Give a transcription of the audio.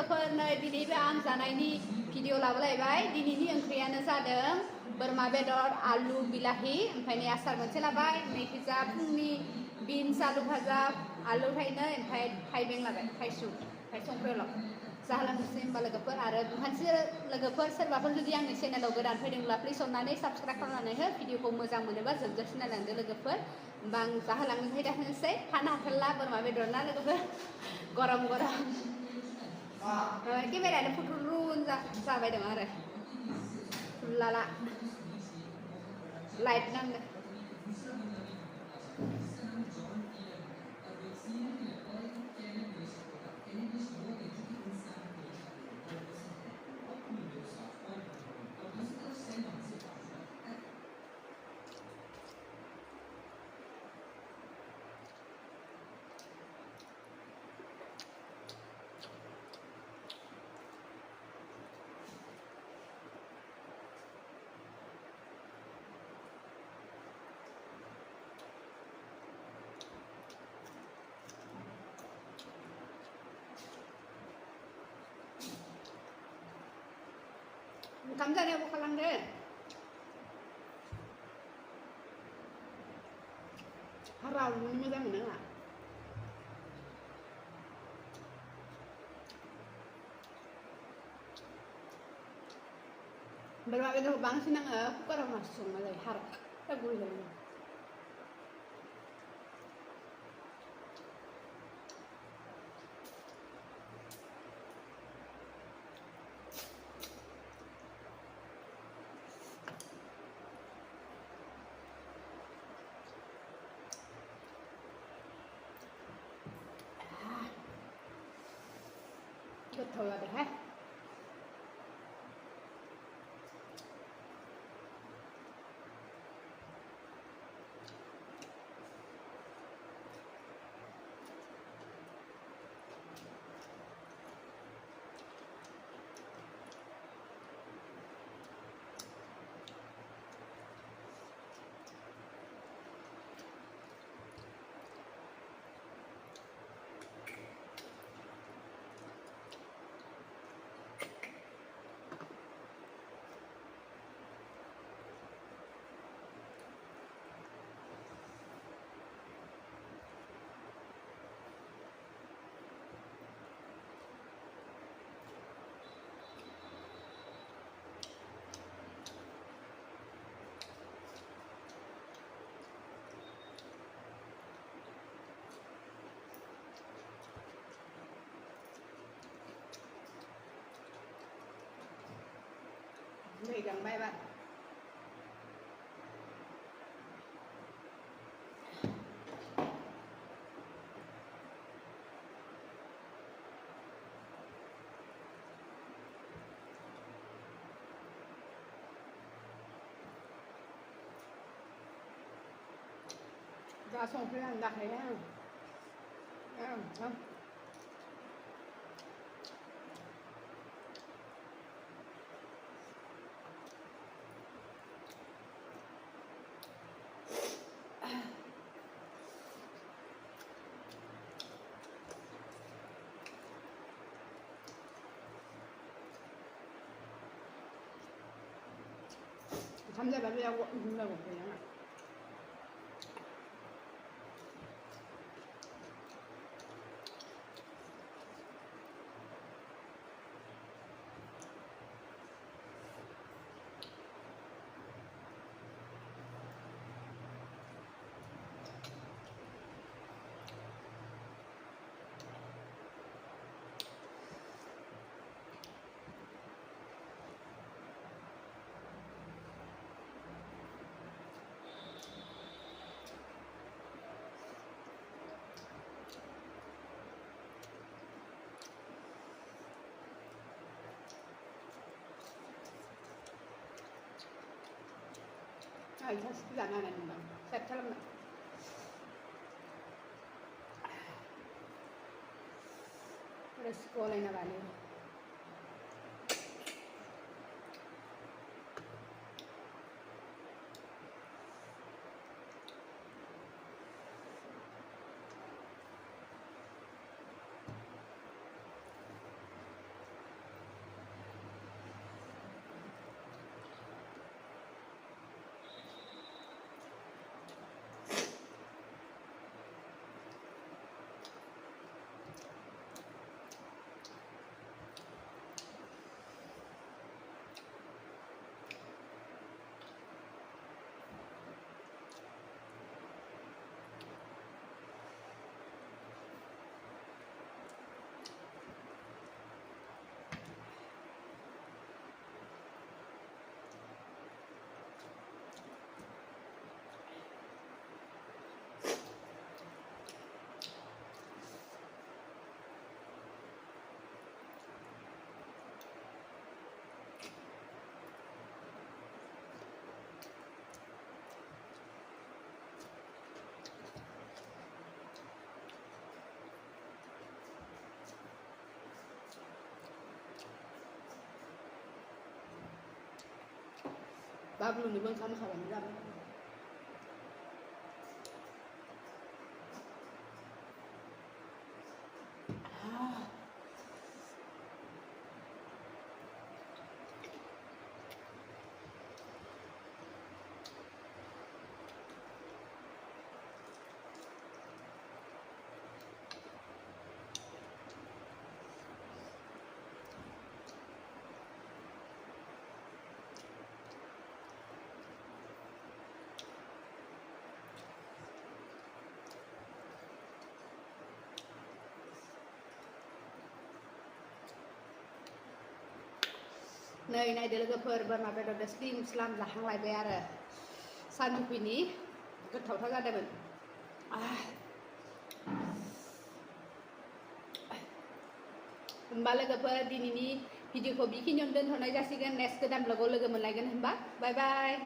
लोगोफोर नै दिनैबो आं जानायनि भिडिअ लाबोलायबाय दिनैनि ओंख्रियानो जादों बोरमा बेदर आलु बिलाहि ओमफ्राय नै आसार मोनसे लाबाय नैखिजा फुंनि बिन्स आलु भाजा आलु थाइनै ओमफ्राय थाइबें लाबाय थाइसु ओमफ्राय संख्रिल' जाहोलांनोसै होमबा लोगोफोर आरो मोनसे लोगोफोर सोरबाफोर जुदि आंनि चेनेलाव गोदान फैदोंब्ला प्लिज अननानै साबस्क्राइब खालामनानै हो भिडिअखौ मोजां मोनोबा जोबजासिम नायलांदो लोगोफोर होमबा आं जाहोलांनोसै दाहोनोसै थानो हाथारला बोरमा बेदर ना लोगोफोर गरम गरम केमेरायानो फुटरुन जाबाय दं आरो लाला लाइट नांदों ओंखाम जानायावबो खालामदो हारावनो मोजां मोनो आंहा बोरमा बेदरखौ बांसिन आङो कुकाराव मासो संना जायो हार गुरै जायो गोथाव जादोंहाय दै गांबाय बा ra संख्रि आं दाखाया ओंखाम जाबा बेयाव होननांगौ गैया 아이 자식이 안 하는 거. 쌀처럼 그래 스코어라이나 많이. बाबलुनोबो ओंखाम होखाबानो जाबाय नै नायदो लोगोफोर बोरमा बेदरजों स्लिम स्लाम जाखांलायबाय आरो सानजौफुनि गोथावथार जादोंमोन होमबा लोगोफोर दिनैनि भिडिअखौ बेखिनियावनो दोनथ'नाय जासिगोन नेक्स्ट गोदान ब्लगाव लोगो मोनलायगोन होमबा बाय बाय